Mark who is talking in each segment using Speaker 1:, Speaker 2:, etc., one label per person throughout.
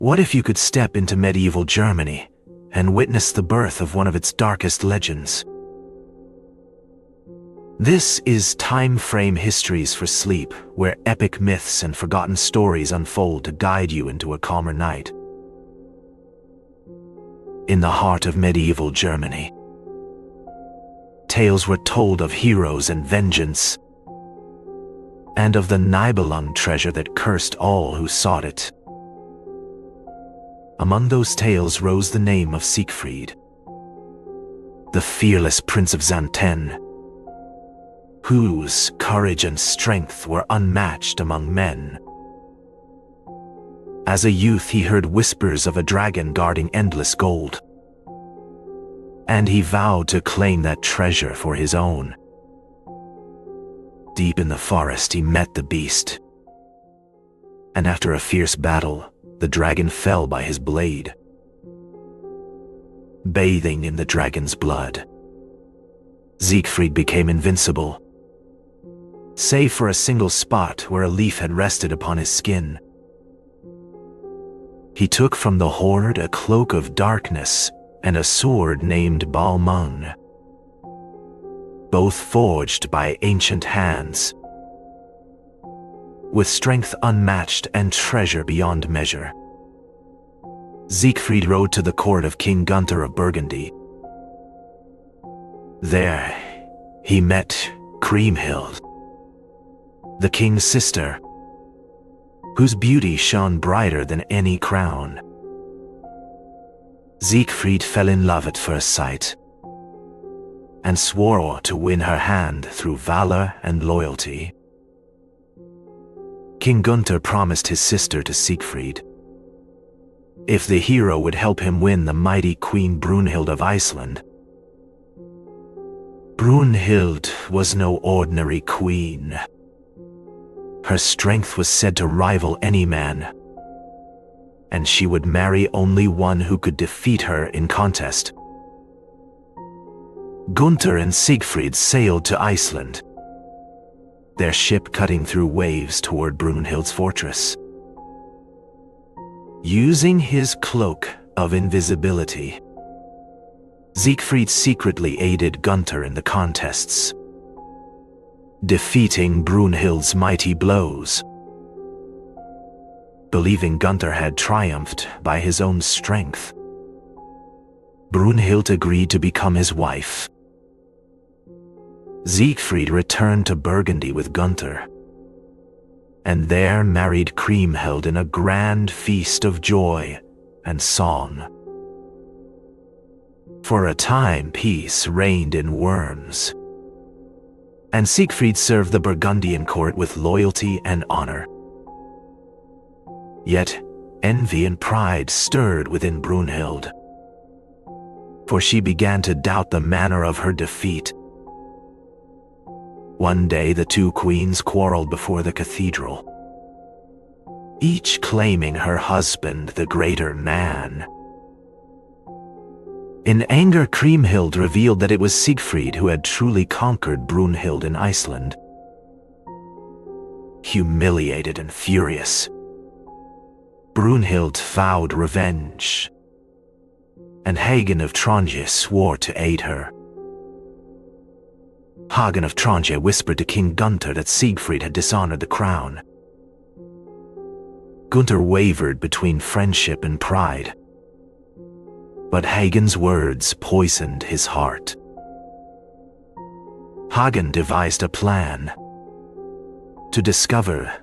Speaker 1: What if you could step into medieval Germany and witness the birth of one of its darkest legends? This is Time Frame Histories for Sleep, where epic myths and forgotten stories unfold to guide you into a calmer night. In the heart of medieval Germany, tales were told of heroes and vengeance, and of the Nibelung treasure that cursed all who sought it. Among those tales rose the name of Siegfried, the fearless prince of Xanten, whose courage and strength were unmatched among men. As a youth, he heard whispers of a dragon guarding endless gold, and he vowed to claim that treasure for his own. Deep in the forest, he met the beast, and after a fierce battle, the dragon fell by his blade. Bathing in the dragon's blood, Siegfried became invincible, save for a single spot where a leaf had rested upon his skin. He took from the horde a cloak of darkness and a sword named Balmung, both forged by ancient hands, with strength unmatched and treasure beyond measure. Siegfried rode to the court of King Gunther of Burgundy. There, he met Kriemhild, the king's sister, whose beauty shone brighter than any crown. Siegfried fell in love at first sight, and swore to win her hand through valor and loyalty. King Gunther promised his sister to Siegfried if the hero would help him win the mighty Queen Brunhild of Iceland. Brunhild was no ordinary queen. Her strength was said to rival any man, and she would marry only one who could defeat her in contest. Gunther and Siegfried sailed to Iceland, their ship cutting through waves toward Brunhild's fortress. Using his cloak of invisibility, Siegfried secretly aided Gunther in the contests, defeating Brunhild's mighty blows. Believing Gunther had triumphed by his own strength, Brunhild agreed to become his wife. Siegfried returned to Burgundy with Gunther, and there married Kriemhild in a grand feast of joy and song. For a time, peace reigned in Worms, and Siegfried served the Burgundian court with loyalty and honor. Yet, envy and pride stirred within Brunhild, for she began to doubt the manner of her defeat. One day, the two queens quarreled before the cathedral, each claiming her husband the greater man. In anger, Kriemhild revealed that it was Siegfried who had truly conquered Brunhild in Iceland. Humiliated and furious, Brunhild vowed revenge, and Hagen of Tronje swore to aid her. Hagen of Tronje whispered to King Gunther that Siegfried had dishonored the crown. Gunther wavered between friendship and pride, but Hagen's words poisoned his heart. Hagen devised a plan to discover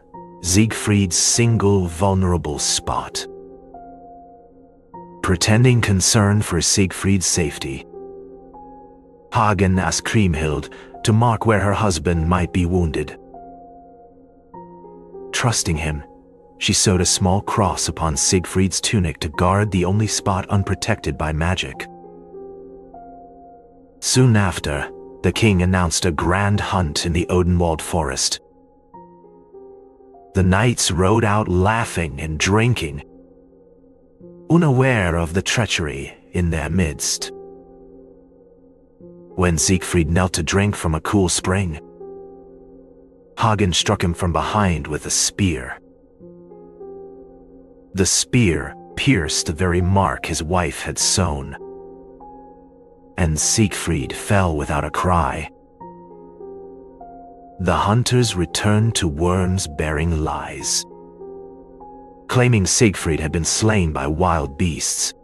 Speaker 1: Siegfried's single vulnerable spot. Pretending concern for Siegfried's safety, Hagen asked Kriemhild to mark where her husband might be wounded. Trusting him, she sewed a small cross upon Siegfried's tunic to guard the only spot unprotected by magic. Soon after, the king announced a grand hunt in the Odenwald forest. The knights rode out laughing and drinking, unaware of the treachery in their midst. When Siegfried knelt to drink from a cool spring, Hagen struck him from behind with a spear. The spear pierced the very mark his wife had sown, and Siegfried fell without a cry. The hunters returned to Worms bearing lies, claiming Siegfried had been slain by wild beasts.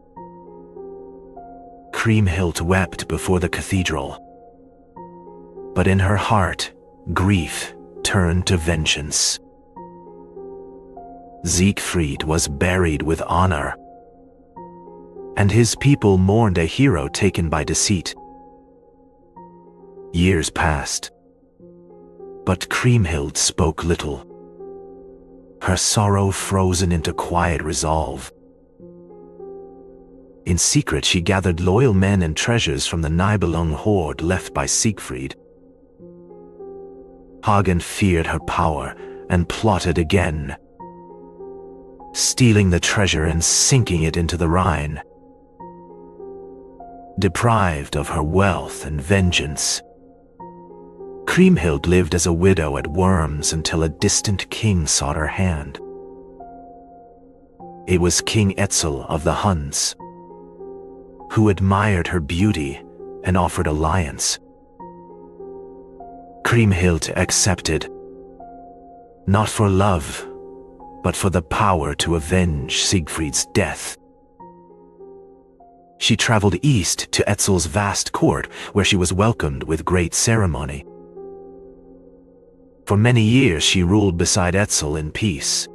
Speaker 1: Kriemhild wept before the cathedral, but in her heart, grief turned to vengeance. Siegfried was buried with honor, and his people mourned a hero taken by deceit. Years passed, but Kriemhild spoke little, her sorrow frozen into quiet resolve. In secret, she gathered loyal men and treasures from the Nibelung horde left by Siegfried. Hagen feared her power and plotted again, stealing the treasure and sinking it into the Rhine. Deprived of her wealth and vengeance, Kriemhild lived as a widow at Worms until a distant king sought her hand. It was King Etzel of the Huns, who admired her beauty and offered alliance. Kriemhild accepted, not for love, but for the power to avenge Siegfried's death. She traveled east to Etzel's vast court, where she was welcomed with great ceremony. For many years she ruled beside Etzel in peace,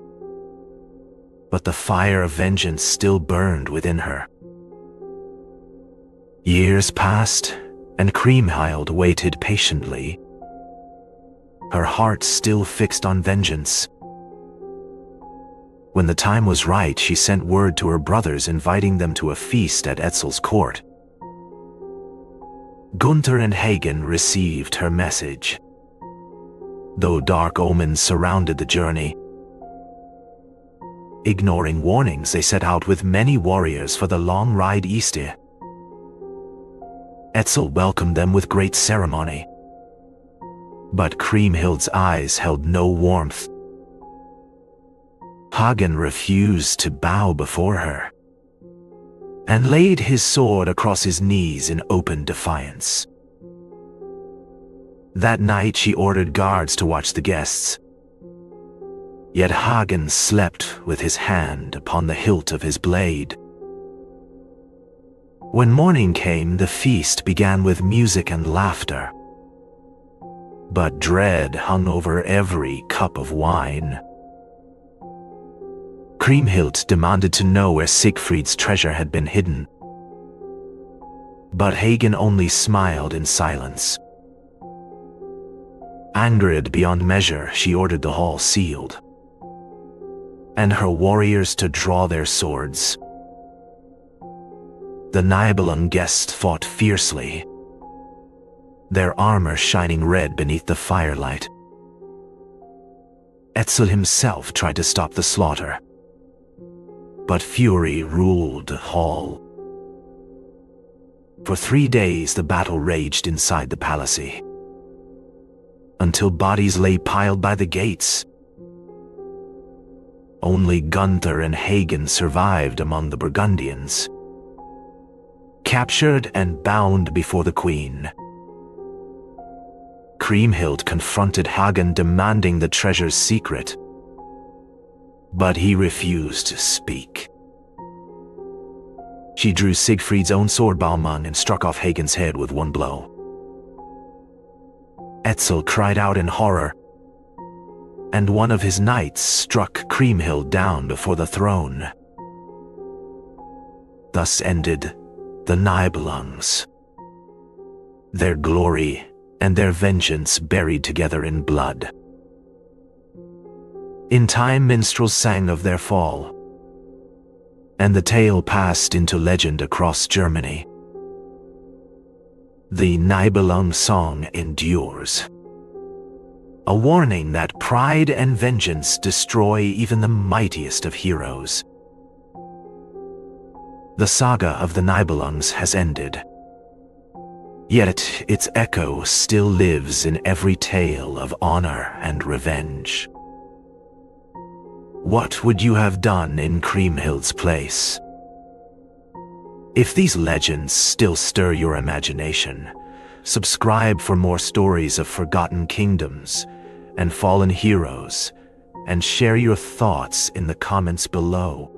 Speaker 1: but the fire of vengeance still burned within her. Years passed, and Kriemhild waited patiently, her heart still fixed on vengeance. When the time was right, she sent word to her brothers inviting them to a feast at Etzel's court. Gunther and Hagen received her message, though dark omens surrounded the journey. Ignoring warnings, they set out with many warriors for the long ride eastward. Etzel welcomed them with great ceremony, but Kriemhild's eyes held no warmth. Hagen refused to bow before her, and laid his sword across his knees in open defiance. That night she ordered guards to watch the guests, yet Hagen slept with his hand upon the hilt of his blade. When morning came, the feast began with music and laughter, but dread hung over every cup of wine. Kriemhild demanded to know where Siegfried's treasure had been hidden, but Hagen only smiled in silence. Angered beyond measure, she ordered the hall sealed, and her warriors to draw their swords. The Nibelung guests fought fiercely, their armor shining red beneath the firelight. Etzel himself tried to stop the slaughter, but fury ruled the hall. For 3 days the battle raged inside the palace, until bodies lay piled by the gates. Only Gunther and Hagen survived among the Burgundians, captured and bound before the queen. Kriemhild confronted Hagen, demanding the treasure's secret, but he refused to speak. She drew Siegfried's own sword Balmung and struck off Hagen's head with one blow. Etzel cried out in horror, and one of his knights struck Kriemhild down before the throne. Thus ended the Nibelungs, their glory and their vengeance buried together in blood. In time, minstrels sang of their fall, and the tale passed into legend across Germany. The Nibelung song endures, a warning that pride and vengeance destroy even the mightiest of heroes. The saga of the Nibelungs has ended, yet its echo still lives in every tale of honor and revenge. What would you have done in Kriemhild's place? If these legends still stir your imagination, subscribe for more stories of forgotten kingdoms and fallen heroes, and share your thoughts in the comments below.